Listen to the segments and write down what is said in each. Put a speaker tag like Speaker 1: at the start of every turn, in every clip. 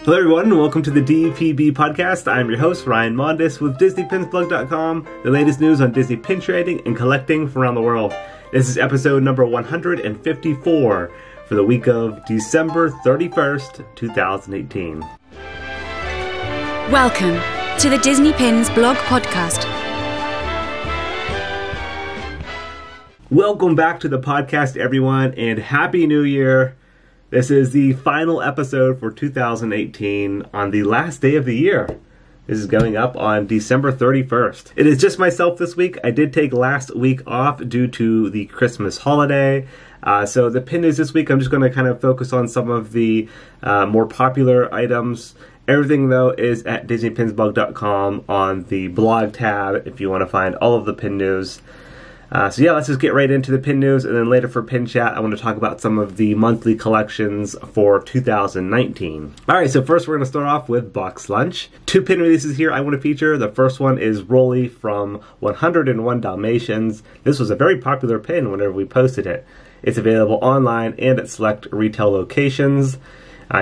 Speaker 1: Hello everyone, and welcome to the DPB podcast. I'm your host, Ryan Mondis with DisneyPinsBlog.com, the latest news on Disney pin trading and collecting from around the world. This is episode number 154 for the week of December 31st, 2018.
Speaker 2: Welcome to the Disney Pins Blog Podcast.
Speaker 1: Welcome back to the podcast, everyone, and Happy New Year. This is the final episode for 2018 on the last day of the year. This is going up on December 31st. It is just myself this week. I did take last week off due to the Christmas holiday. So the pin news this week, I'm just going to kind of focus on some of the more popular items. Everything, though, is at DisneyPinsBlog.com on the blog tab if you want to find all of the pin news. So yeah, let's just get right into the pin news, and then later for pin chat, I want to talk about some of the monthly collections for 2019. Alright, so first we're going to start off with BoxLunch. Two pin releases here I want to feature. The first one is Rolly from 101 Dalmatians. This was a very popular pin whenever we posted it. It's available online and at select retail locations.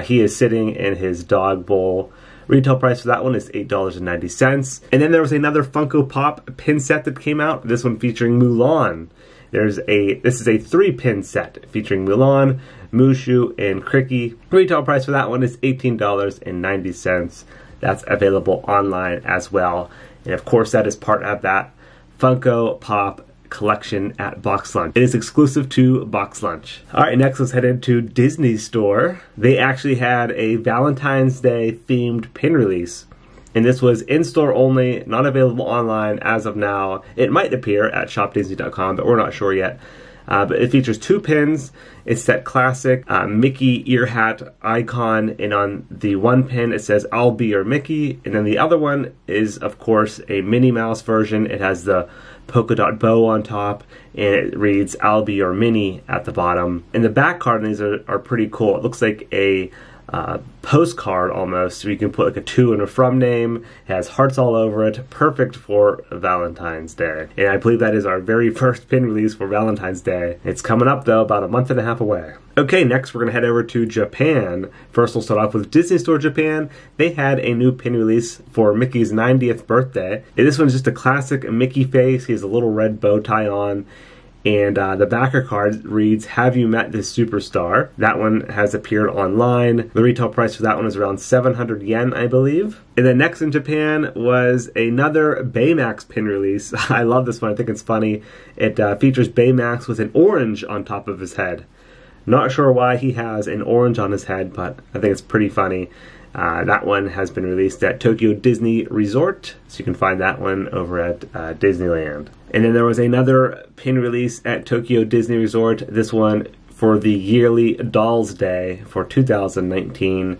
Speaker 1: He is sitting in his dog bowl. Retail price for that one is $8.90. And then there was another Funko Pop pin set that came out. This one featuring Mulan. This is a 3-pin set featuring Mulan, Mushu, and Cricky. Retail price for that one is $18.90. That's available online as well. And of course, that is part of that Funko Pop collection at BoxLunch. It is exclusive to BoxLunch. Alright, next let's head into Disney Store. They actually had a Valentine's Day themed pin release. And this was in-store only, not available online as of now. It might appear at shopdisney.com, but we're not sure yet. But it features 2 pins. It's that classic Mickey ear hat icon, and on the one pin it says, "I'll be your Mickey," and then the other one is, of course, a Minnie Mouse version. It has the polka dot bow on top, and it reads, "I'll be your Minnie" at the bottom. And the back card on these are pretty cool. It looks like a postcard almost, so you can put like a to and a from name. It has hearts all over it, perfect for Valentine's Day. And I believe that is our very first pin release for Valentine's Day. It's coming up though, about a month and a half away. Okay, next we're going to head over to Japan. First we'll start off with Disney Store Japan. They had a new pin release for Mickey's 90th birthday. And this one's just a classic Mickey face. He has a little red bow tie on. And the backer card reads, "Have you met this superstar?" That one has appeared online. The retail price for that one is around 700 yen, I believe. And then next in Japan was another Baymax pin release. I love this one. I think it's funny. It features Baymax with an orange on top of his head. Not sure why he has an orange on his head, but I think it's pretty funny. That one has been released at Tokyo Disney Resort, so you can find that one over at Disneyland. And then there was another pin release at Tokyo Disney Resort, this one for the yearly Dolls Day for 2019.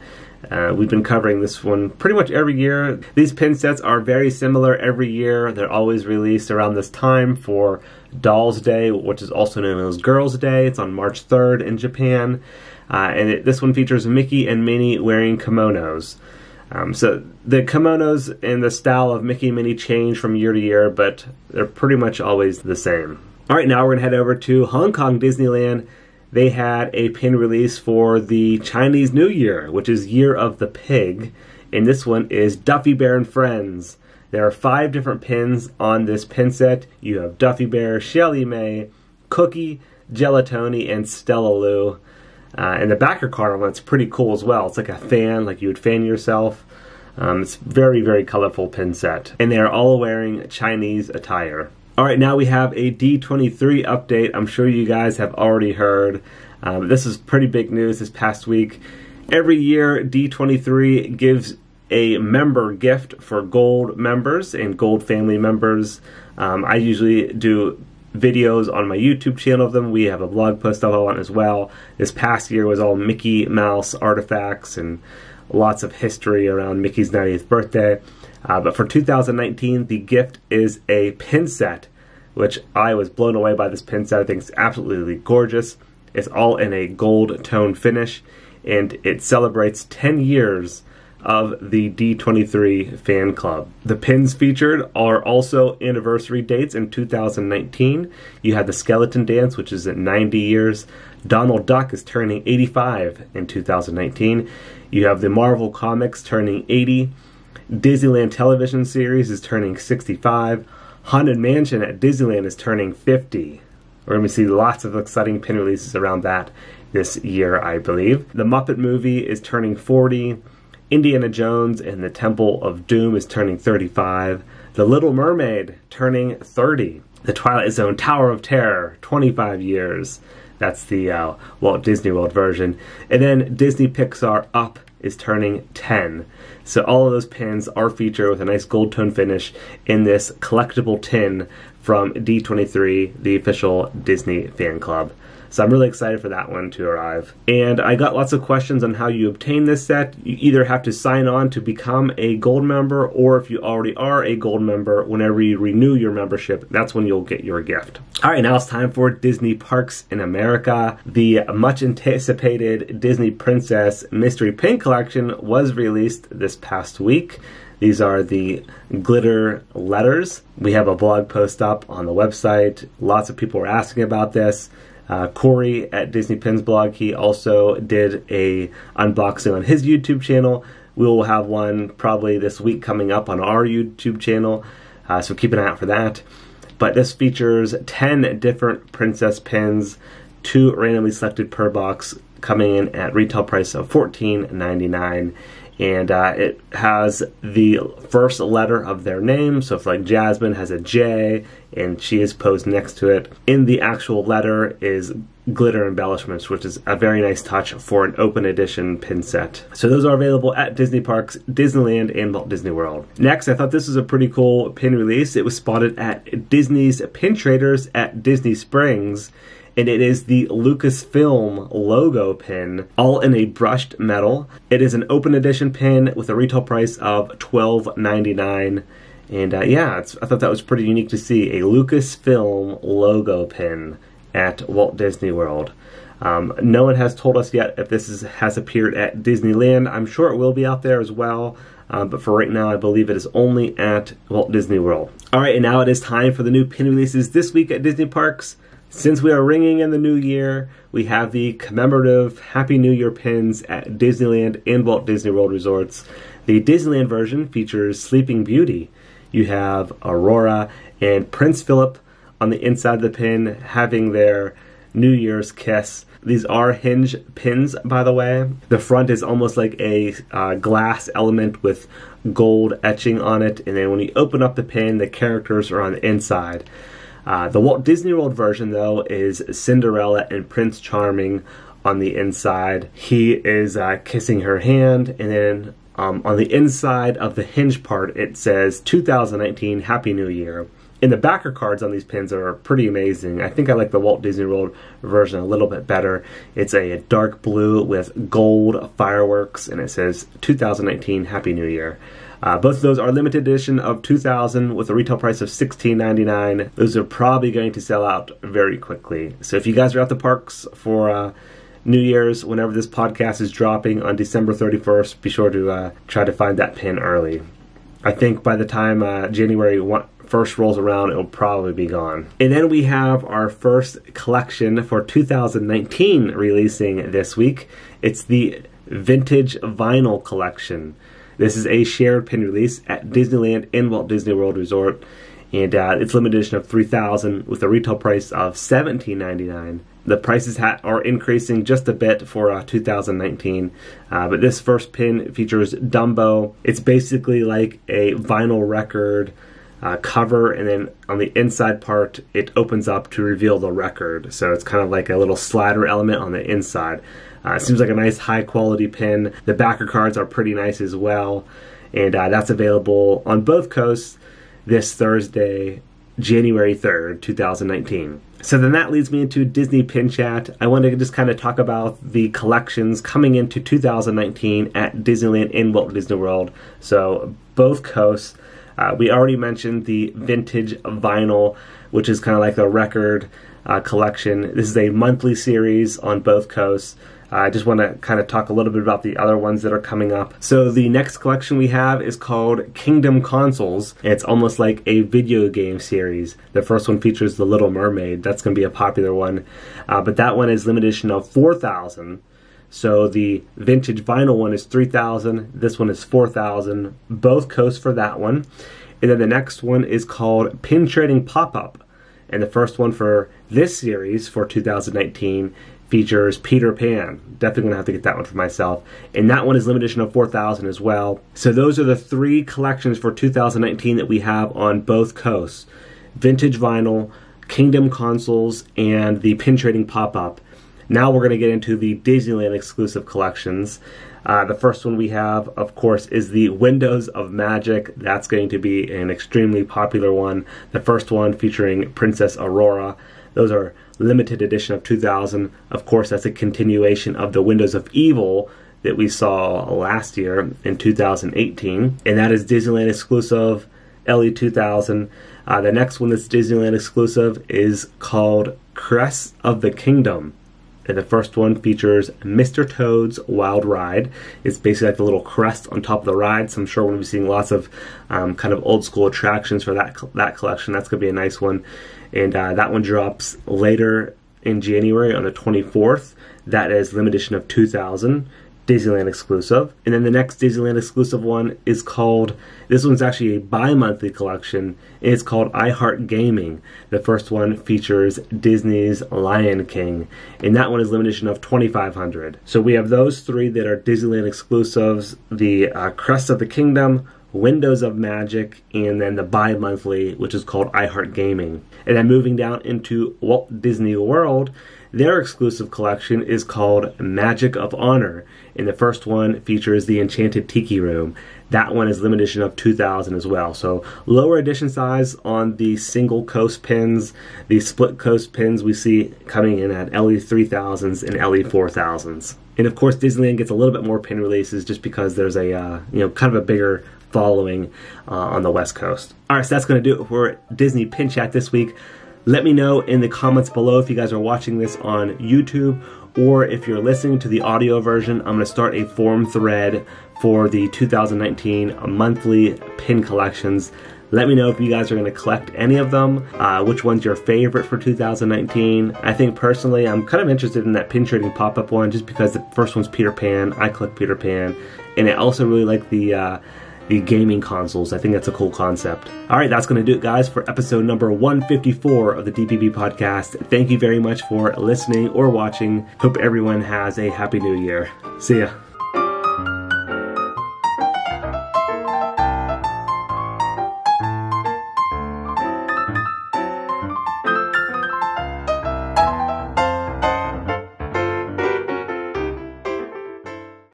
Speaker 1: We've been covering this one pretty much every year. These pin sets are very similar every year. They're always released around this time for Dolls Day, which is also known as Girls Day. It's on March 3rd in Japan. This one features Mickey and Minnie wearing kimonos. So the kimonos and the style of Mickey and Minnie change from year to year, but they're pretty much always the same. Alright, now we're going to head over to Hong Kong Disneyland. They had a pin release for the Chinese New Year, which is Year of the Pig. And this one is Duffy Bear and Friends. There are 5 different pins on this pin set. You have Duffy Bear, Shelly May, Cookie, Gelatoni, and Stella Lou. And the backer card on it's pretty cool as well. It's like a fan, like you would fan yourself. It's very, very colorful pin set. And they are all wearing Chinese attire. Alright, now we have a D23 update. I'm sure you guys have already heard. This is pretty big news this past week. Every year, D23 gives a member gift for gold members and gold family members. I usually do videos on my YouTube channel of them. We have a blog post up on as well. This past year was all Mickey Mouse artifacts and lots of history around Mickey's 90th birthday. But for 2019, the gift is a pin set, which I was blown away by this pin set. I think it's absolutely gorgeous. It's all in a gold tone finish, and it celebrates 10 years of the D23 fan club. The pins featured are also anniversary dates in 2019. You have the Skeleton Dance, which is at 90 years. Donald Duck is turning 85 in 2019. You have the Marvel Comics turning 80. Disneyland television series is turning 65. Haunted Mansion at Disneyland is turning 50. We're going to see lots of exciting pin releases around that this year, I believe. The Muppet movie is turning 40. Indiana Jones and the Temple of Doom is turning 35. The Little Mermaid turning 30. The Twilight Zone Tower of Terror, 25 years. That's the Walt Disney World version. And then Disney Pixar Up is turning 10. So all of those pins are featured with a nice gold tone finish in this collectible tin from D23, the official Disney fan club. So I'm really excited for that one to arrive. And I got lots of questions on how you obtain this set. You either have to sign on to become a gold member, or if you already are a gold member, whenever you renew your membership, that's when you'll get your gift. All right, now it's time for Disney Parks in America. The much anticipated Disney Princess Mystery Pin Collection was released this past week. These are the glitter letters. We have a blog post up on the website. Lots of people were asking about this. Corey at Disney Pins blog, he also did a unboxing on his YouTube channel. We will have one probably this week coming up on our YouTube channel, so keep an eye out for that. But this features 10 different princess pins, 2 randomly selected per box, coming in at retail price of $14.99. And it has the first letter of their name. So if like Jasmine has a J and she is posed next to it, in the actual letter is glitter embellishments, which is a very nice touch for an open edition pin set. So those are available at Disney Parks, Disneyland, and Walt Disney World. Next, I thought this was a pretty cool pin release. It was spotted at Disney's Pin Traders at Disney Springs. And it is the Lucasfilm logo pin, all in a brushed metal. It is an open edition pin with a retail price of $12.99. And I thought that was pretty unique to see a Lucasfilm logo pin at Walt Disney World. No one has told us yet if this has appeared at Disneyland. I'm sure it will be out there as well. But for right now, I believe it is only at Walt Disney World. All right, and now it is time for the new pin releases this week at Disney Parks. Since we are ringing in the new year, we have the commemorative Happy New Year pins at Disneyland and Walt Disney World resorts. The Disneyland version features Sleeping Beauty. You have Aurora and Prince Philip on the inside of the pin having their New Year's kiss. These are hinge pins, by the way. The front is almost like a glass element with gold etching on it, and then when you open up the pin, the characters are on the inside. The Walt Disney World version, though, is Cinderella and Prince Charming on the inside. He is kissing her hand, and then on the inside of the hinge part, it says 2019 Happy New Year. And the backer cards on these pins are pretty amazing. I think I like the Walt Disney World version a little bit better. It's a dark blue with gold fireworks, and it says 2019 Happy New Year. Both of those are limited edition of 2000 with a retail price of $16.99. Those are probably going to sell out very quickly. So if you guys are at the parks for New Year's, whenever this podcast is dropping on December 31st, be sure to try to find that pin early. I think by the time January 1st rolls around, it'll probably be gone. And then we have our first collection for 2019 releasing this week. It's the Vintage Vinyl Collection. This is a shared pin release at Disneyland and Walt Disney World Resort, and it's limited edition of 3,000 with a retail price of $17.99. The prices are increasing just a bit for 2019, but this first pin features Dumbo. It's basically like a vinyl record cover, and then on the inside part, it opens up to reveal the record. So it's kind of like a little slider element on the inside. It seems like a nice high quality pin. The backer cards are pretty nice as well, and that's available on both coasts this Thursday, January 3rd, 2019. So then that leads me into Disney Pin Chat. I want to just kind of talk about the collections coming into 2019 at Disneyland and Walt Disney World. So both coasts. We already mentioned the Vintage Vinyl, which is kind of like a record collection. This is a monthly series on both coasts. I just want to kind of talk a little bit about the other ones that are coming up. So the next collection we have is called Kingdom Consoles. It's almost like a video game series. The first one features The Little Mermaid. That's going to be a popular one. But that one is limited edition of 4,000. So the vintage vinyl one is 3,000. This one is 4,000. Both coast for that one. And then the next one is called Pin Trading Pop-Up. And the first one for this series for 2019 features Peter Pan. Definitely going to have to get that one for myself. And that one is limited edition of 4,000 as well. So those are the three collections for 2019 that we have on both coasts. Vintage vinyl, Kingdom Consoles, and the Pin Trading Pop-Up. Now we're going to get into the Disneyland exclusive collections. The first one we have, of course, is the Windows of Magic. That's going to be an extremely popular one. The first one featuring Princess Aurora. Those are limited edition of 2000. Of course, that's a continuation of the Windows of Evil that we saw last year in 2018. And that is Disneyland exclusive, LE 2000. The next one that's Disneyland exclusive is called Crests of the Kingdom. And the first one features Mr. Toad's Wild Ride. It's basically like the little crest on top of the ride, so I'm sure we're going to be seeing lots of kind of old school attractions for that collection. That's going to be a nice one. And that one drops later in January on the 24th. That is limited edition of 2000, Disneyland exclusive. And then the next Disneyland exclusive one is called, this one's actually a bi-monthly collection, and it's called I Heart Gaming. The first one features Disney's Lion King, and that one is limited edition of 2,500. So we have those three that are Disneyland exclusives, the Crest of the Kingdom, Windows of Magic, and then the bi-monthly, which is called I Heart Gaming. And then moving down into Walt Disney World, their exclusive collection is called Magic of Honor, and the first one features the Enchanted Tiki Room. That one is limited edition of 2,000 as well. So lower edition size on the single coast pins. The split coast pins we see coming in at LE 3000s and LE 4000s. And of course, Disneyland gets a little bit more pin releases just because there's a kind of a bigger following on the West Coast. All right, so that's going to do it for Disney Pin Chat this week. Let me know in the comments below if you guys are watching this on YouTube, or if you're listening to the audio version. I'm going to start a forum thread for the 2019 monthly pin collections. Let me know if you guys are going to collect any of them, which one's your favorite for 2019. I think personally I'm kind of interested in that Pin Trading Pop-Up one just because the first one's Peter Pan. I collect Peter Pan, and I also really like the gaming consoles. I think that's a cool concept. All right, that's going to do it, guys, for episode number 154 of the DPB podcast. Thank you very much for listening or watching. Hope everyone has a happy new year. See ya.